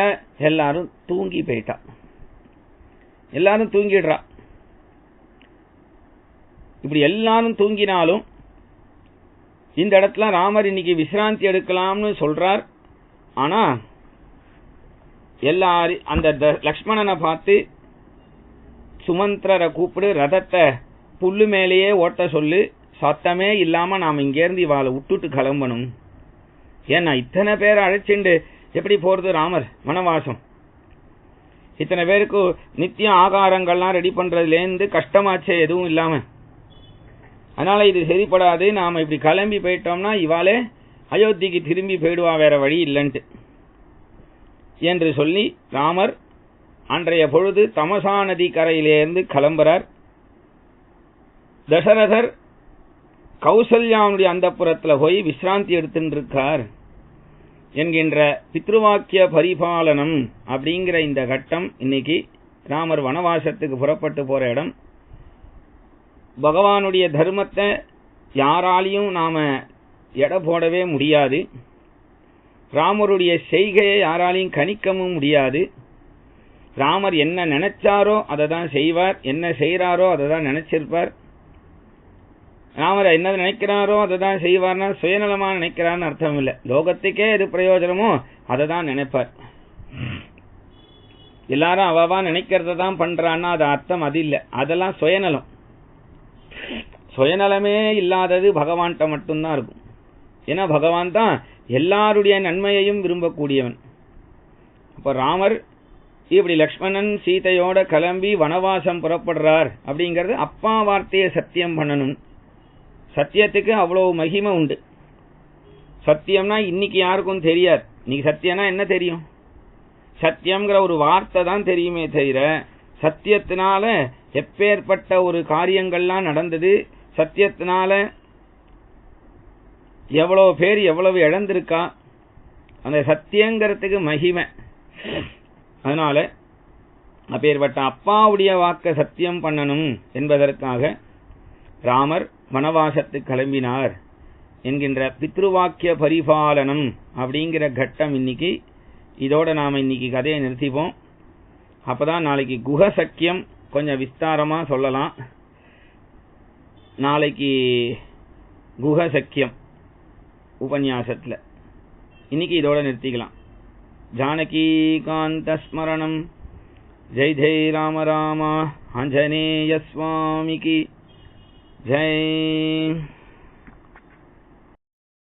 எல்லாரும் தூங்கி போயிட்டா. எல்லாரும் தூங்கிடுறா. இப்படி எல்லாரும் தூங்கினாலும் இந்த இடத்துல ராமர் இன்னைக்கு விசிராந்தி எடுக்கலாம்னு சொல்றார். ஆனா எல்லாரும் அந்த லக்ஷ்மணனை பார்த்து சுமந்திரரை கூப்பிடு, ரதத்தை புல்லு மேலேயே ஓட்ட சொல்லு, சத்தமே இல்லாம நாம இங்க இருந்து இவாளை விட்டுட்டு கிளம்பணும். ஏன்னா இத்தனை பேரை அழைச்சிண்டு எப்படி போறது ராமர் வனவாசம்? இத்தனை பேருக்கு நித்தியம் ஆகாரங்கள்லாம் ரெடி பண்றதுலேருந்து கஷ்டமாச்சே எதுவும் இல்லாம. அதனால இது சரிப்படாது, நாம இப்படி கிளம்பி போயிட்டோம்னா இவாளே அயோத்திக்கு திரும்பி போயிடுவா, வேற வழி இல்லைன்ட்டு என்று சொல்லி ராமர் அன்றைய பொழுது தமசா நதி கரையிலிருந்து கிளம்புறார். தசரதர் கௌசல்யாவுடைய அந்தப்புரத்துல போய் விசிராந்தி எடுத்துட்டு இருக்கார் என்கின்ற பித்ருவாக்கிய பரிபாலனம் அப்படிங்கிற இந்த கட்டம் இன்னைக்கு ராமர் வனவாசத்துக்கு புறப்பட்டு போற இடம். பகவானுடைய தர்மத்தை யாராலையும் நாம எடை போடவே முடியாது. ராமருடைய செய்கையை யாராலையும் கணிக்கவும் முடியாது. ராமர் என்ன நினைச்சாரோ அதை தான் செய்வார், என்ன செய்யறாரோ அதை தான் நினைச்சிருப்பார். ராமர் என்ன நினைக்கிறாரோ அதை தான் செய்வார்னா சுயநலமா நினைக்கிறார்னு அர்த்தம் இல்லை. லோகத்துக்கே எது பிரயோஜனமோ அதை தான் நினைப்பார். எல்லாரும் அவவா நினைக்கிறத தான் பண்றான்னா அது அர்த்தம் அது இல்லை. அதெல்லாம் சுயநலம். சுயநலமே இல்லாதது பகவான்கிட்ட மட்டும்தான் இருக்கும். ஏன்னா பகவான் தான் எல்லாருடைய நன்மையையும் விரும்பக்கூடியவன். அப்ப ராமர் இப்படி லக்ஷ்மணன் சீதையோட கிளம்பி வனவாசம் புறப்படுறார் அப்படிங்கறது அப்பா வார்த்தையை சத்தியம் பண்ணணும். சத்தியத்துக்கு அவ்வளவு மகிமை உண்டு. சத்தியம்னா இன்னைக்கு யாருக்கும் தெரியாது. இன்னைக்கு சத்தியம்னா என்ன தெரியும்? சத்தியம்ங்கிற ஒரு வார்த்தை தான் தெரியுமே தவிர சத்தியத்தினால எப்பேற்பட்ட ஒரு காரியங்கள்லாம் நடந்தது, சத்தியத்தினால எவ்வளவு பேர் எவ்வளவு இழந்திருக்கா, அந்த சத்தியங்கிறதுக்கு மகிமை. அதனால அப்பேற்பட்ட அப்பாவுடைய வாக்க சத்தியம் பண்ணணும் என்பதற்காக ராமர் வனவாசத்துக்கு கிளம்பினார் என்கின்ற பித்ருவாக்கிய பரிபாலனம் அப்படிங்கிற கட்டம் இன்னைக்கு. இதோட நாம இன்னைக்கு கதையை நிறுத்திப்போம். அப்பதான் நாளைக்கு குஹ சக்கியம் கொஞ்சம் விஸ்தாரமா சொல்லலாம். நாளைக்கு குஹ சக்கியம் உபன்யாசத்துல. இன்னைக்கு இதோட நிறுத்திக்கலாம். ஜானகி காந்த ஸ்மரணம். ஜெய் ஜெய் ராம ராம ஆஞ்சநேய சுவாமிக்கு ஜெய்.